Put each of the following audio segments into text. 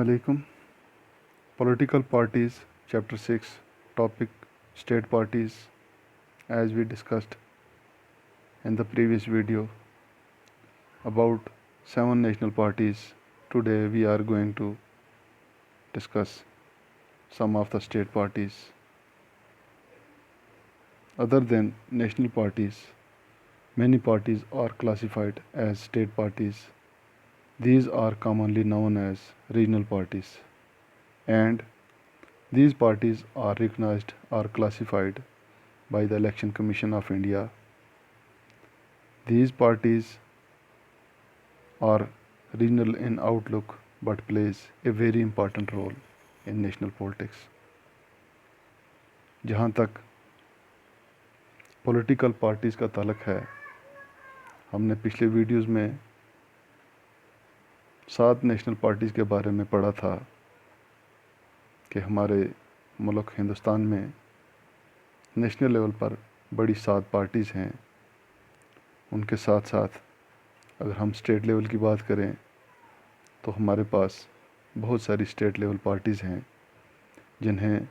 alaikum. Political parties, Chapter 6, topic state parties. As we discussed in the previous video about 7 national parties, today we are going to discuss some of the state parties. Other than national parties, many parties are classified as state parties. These are commonly known as regional parties, and these parties are recognized or classified by the Election Commission of India. These parties are regional in outlook but plays a very important role in national politics. जहाँ तक political parties का ताल्लुक है, हमने पिछले videos में 7 national parties के बारे में पढ़ा था कि हमारे मुल्क हिंदुस्तान में नेशनल लेवल पर बड़ी 7 पार्टीज़ हैं। उनके साथ साथ अगर हम स्टेट लेवल की बात करें तो हमारे पास बहुत सारी स्टेट लेवल पार्टीज़ हैं जिन्हें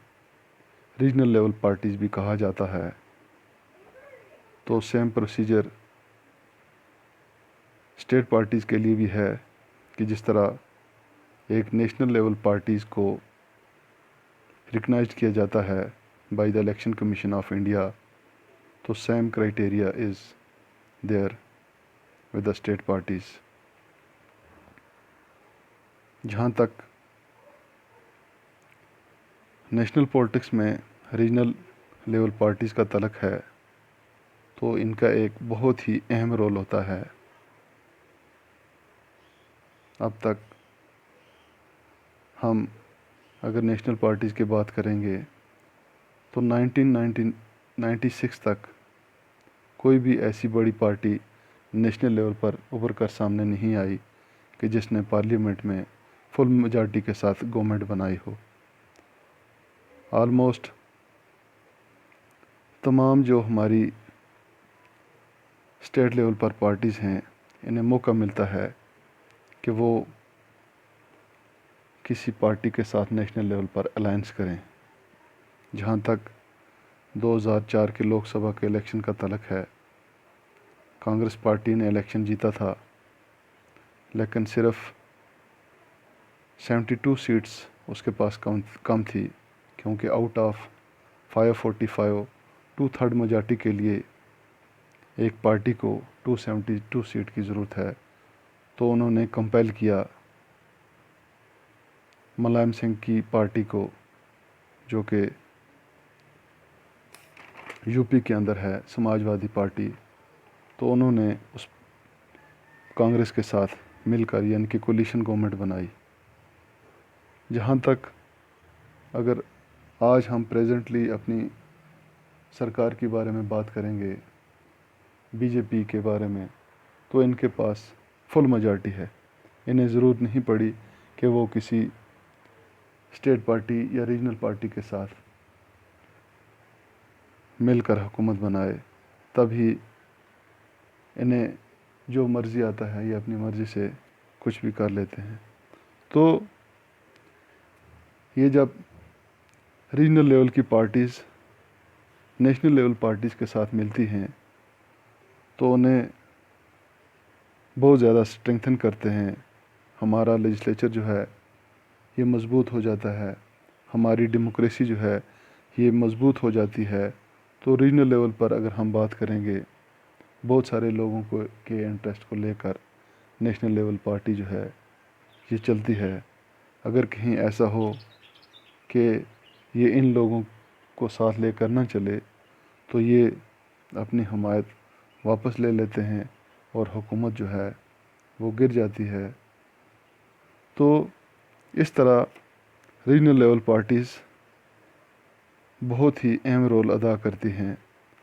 रीजनल लेवल पार्टीज़ भी कहा जाता है। तो सेम प्रोसीजर स्टेट पार्टीज़ के लिए भी है कि जिस तरह एक नेशनल लेवल पार्टीज़ को रिकग्नाइज किया जाता है by the election commission of India, तो same criteria is there with the state parties. जहाँ तक नेशनल पॉलिटिक्स में रीजनल लेवल पार्टीज़ का ताल्लुक है, तो इनका एक बहुत ही अहम रोल होता है। अब तक हम अगर नेशनल पार्टीज़ की बात करेंगे तो 1996 तक कोई भी ऐसी बड़ी पार्टी नेशनल लेवल पर उभर कर सामने नहीं आई कि जिसने पार्लियामेंट में फुल मेजॉरिटी के साथ गवर्नमेंट बनाई हो। ऑलमोस्ट तमाम जो हमारी स्टेट लेवल पर पार्टीज़ हैं, इन्हें मौका मिलता है कि वो किसी पार्टी के साथ नेशनल लेवल पर अलायंस करें। जहाँ तक 2004 के लोकसभा के इलेक्शन का ताल्लुक है, कांग्रेस पार्टी ने इलेक्शन जीता था, लेकिन सिर्फ 72 सीट्स उसके पास कम थी, क्योंकि आउट ऑफ 545 2/3 मेजॉरिटी के लिए एक पार्टी को 272 सीट की ज़रूरत है। तो उन्होंने कंपेल किया मुलायम सिंह की पार्टी को, जो कि यूपी के अंदर है, समाजवादी पार्टी। तो उन्होंने उस कांग्रेस के साथ मिलकर यानी कि कोलिशन गवर्नमेंट बनाई। जहाँ तक अगर आज हम प्रेजेंटली अपनी सरकार के बारे में बात करेंगे, बीजेपी के बारे में, तो इनके पास फुल मेजॉरिटी है। इन्हें ज़रूरत नहीं पड़ी कि वो किसी स्टेट पार्टी या रीजनल पार्टी के साथ मिलकर हुकूमत बनाए, तभी इन्हें जो मर्ज़ी आता है ये अपनी मर्ज़ी से कुछ भी कर लेते हैं। तो ये जब रीजनल लेवल की पार्टीज़ नेशनल लेवल पार्टीज़ के साथ मिलती हैं तो उन्हें बहुत ज़्यादा स्ट्रेंथन करते हैं। हमारा लेजिस्लेचर जो है ये मज़बूत हो जाता है, हमारी डेमोक्रेसी जो है ये मज़बूत हो जाती है। तो रीजनल लेवल पर अगर हम बात करेंगे, बहुत सारे लोगों के इंटरेस्ट को लेकर नेशनल लेवल पार्टी जो है ये चलती है। अगर कहीं ऐसा हो कि ये इन लोगों को साथ लेकर ना चले, तो ये अपनी हमायत वापस ले लेते हैं और हुकूमत जो है वो गिर जाती है। तो इस तरह रीजनल लेवल पार्टीज़ बहुत ही अहम रोल अदा करती हैं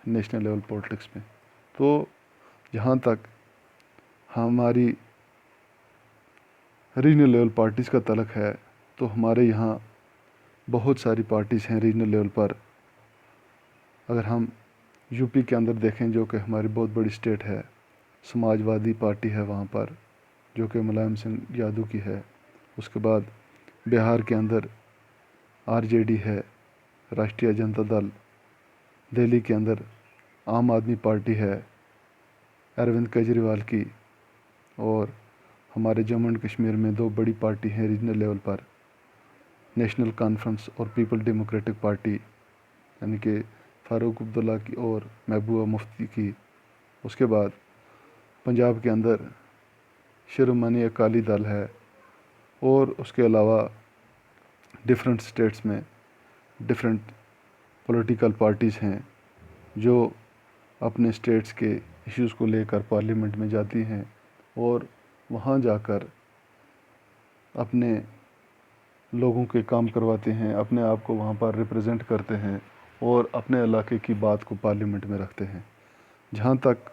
नेशनल लेवल पॉलिटिक्स में। तो जहाँ तक हमारी रीजनल लेवल पार्टीज़ का ताल्लुक है, तो हमारे यहाँ बहुत सारी पार्टीज़ हैं रीजनल लेवल पर। अगर हम यूपी के अंदर देखें, जो कि हमारी बहुत बड़ी स्टेट है, समाजवादी पार्टी है वहाँ पर, जो कि मुलायम सिंह यादव की है। उसके बाद بہار کے اندر RJD ہے، راشٹریہ جنتا دل، دہلی کے اندر عام آدمی پارٹی ہے اروند کیجریوال کی، اور ہمارے جموں اینڈ کشمیر میں 2 بڑی پارٹی ہیں ریجنل لیول پر، نیشنل کانفرنس اور پیپل ڈیموکریٹک پارٹی، یعنی کہ فاروق عبداللہ کی اور محبوبہ مفتی کی۔ اس کے بعد پنجاب کے اندر شرومانی اکالی دل ہے، اور اس کے علاوہ ڈفرینٹ اسٹیٹس میں ڈفرینٹ پولیٹیکل پارٹیز ہیں جو اپنے اسٹیٹس کے ایشوز کو لے کر پارلیمنٹ میں جاتی ہیں، اور وہاں جا کر اپنے لوگوں کے کام کرواتے ہیں، اپنے آپ کو وہاں پر ریپرزینٹ کرتے ہیں، اور اپنے علاقے کی بات کو پارلیمنٹ میں رکھتے ہیں۔ جہاں تک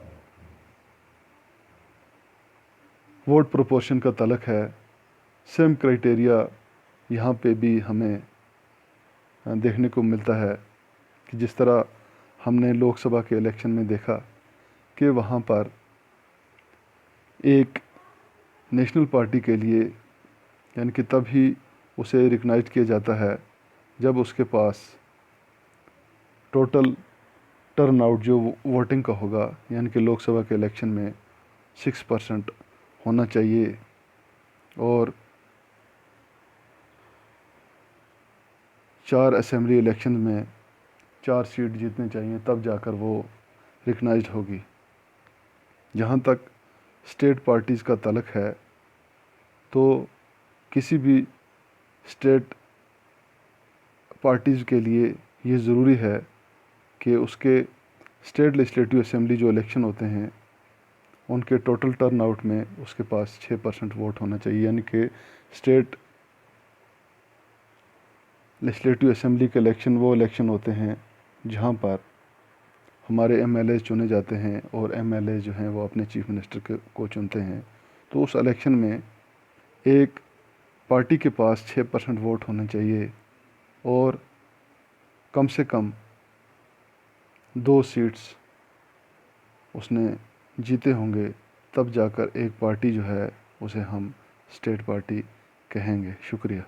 ووٹ پروپورشن کا تعلق ہے، سیم کرائٹیریا یہاں پہ بھی ہمیں دیکھنے کو ملتا ہے کہ جس طرح ہم نے لوک سبھا کے الیکشن میں دیکھا کہ وہاں پر ایک نیشنل پارٹی کے لیے، یعنی کہ تب ہی اسے ریکگنائز کیا جاتا ہے جب اس کے پاس ٹوٹل ٹرن آؤٹ جو ووٹنگ کا ہوگا، یعنی کہ لوک سبھا کے الیکشن میں 6% ہونا چاہیے، اور 4 اسمبلی الیکشن میں 4 سیٹ جیتنے چاہیے، تب جا کر وہ ریکگنائزڈ ہوگی۔ جہاں تک اسٹیٹ پارٹیز کا تعلق ہے، تو کسی بھی اسٹیٹ پارٹیز کے لیے یہ ضروری ہے کہ اس کے اسٹیٹ لیجسلیٹو اسمبلی جو الیکشن ہوتے ہیں ان کے ٹوٹل ٹرن آؤٹ میں اس کے پاس 6% ووٹ ہونا چاہیے، یعنی کہ اسٹیٹ لیجسلیٹو اسمبلی کے الیکشن وہ الیکشن ہوتے ہیں جہاں پر ہمارے MLAs چنے جاتے ہیں، اور MLAs جو ہیں وہ اپنے چیف منسٹر کو چنتے ہیں۔ تو اس الیکشن میں ایک پارٹی کے پاس 6% ووٹ ہونے چاہیے، اور کم سے کم 2 سیٹس اس نے جیتے ہوں گے، تب جا کر ایک پارٹی جو ہے اسے ہم اسٹیٹ پارٹی کہیں گے۔ شکریہ۔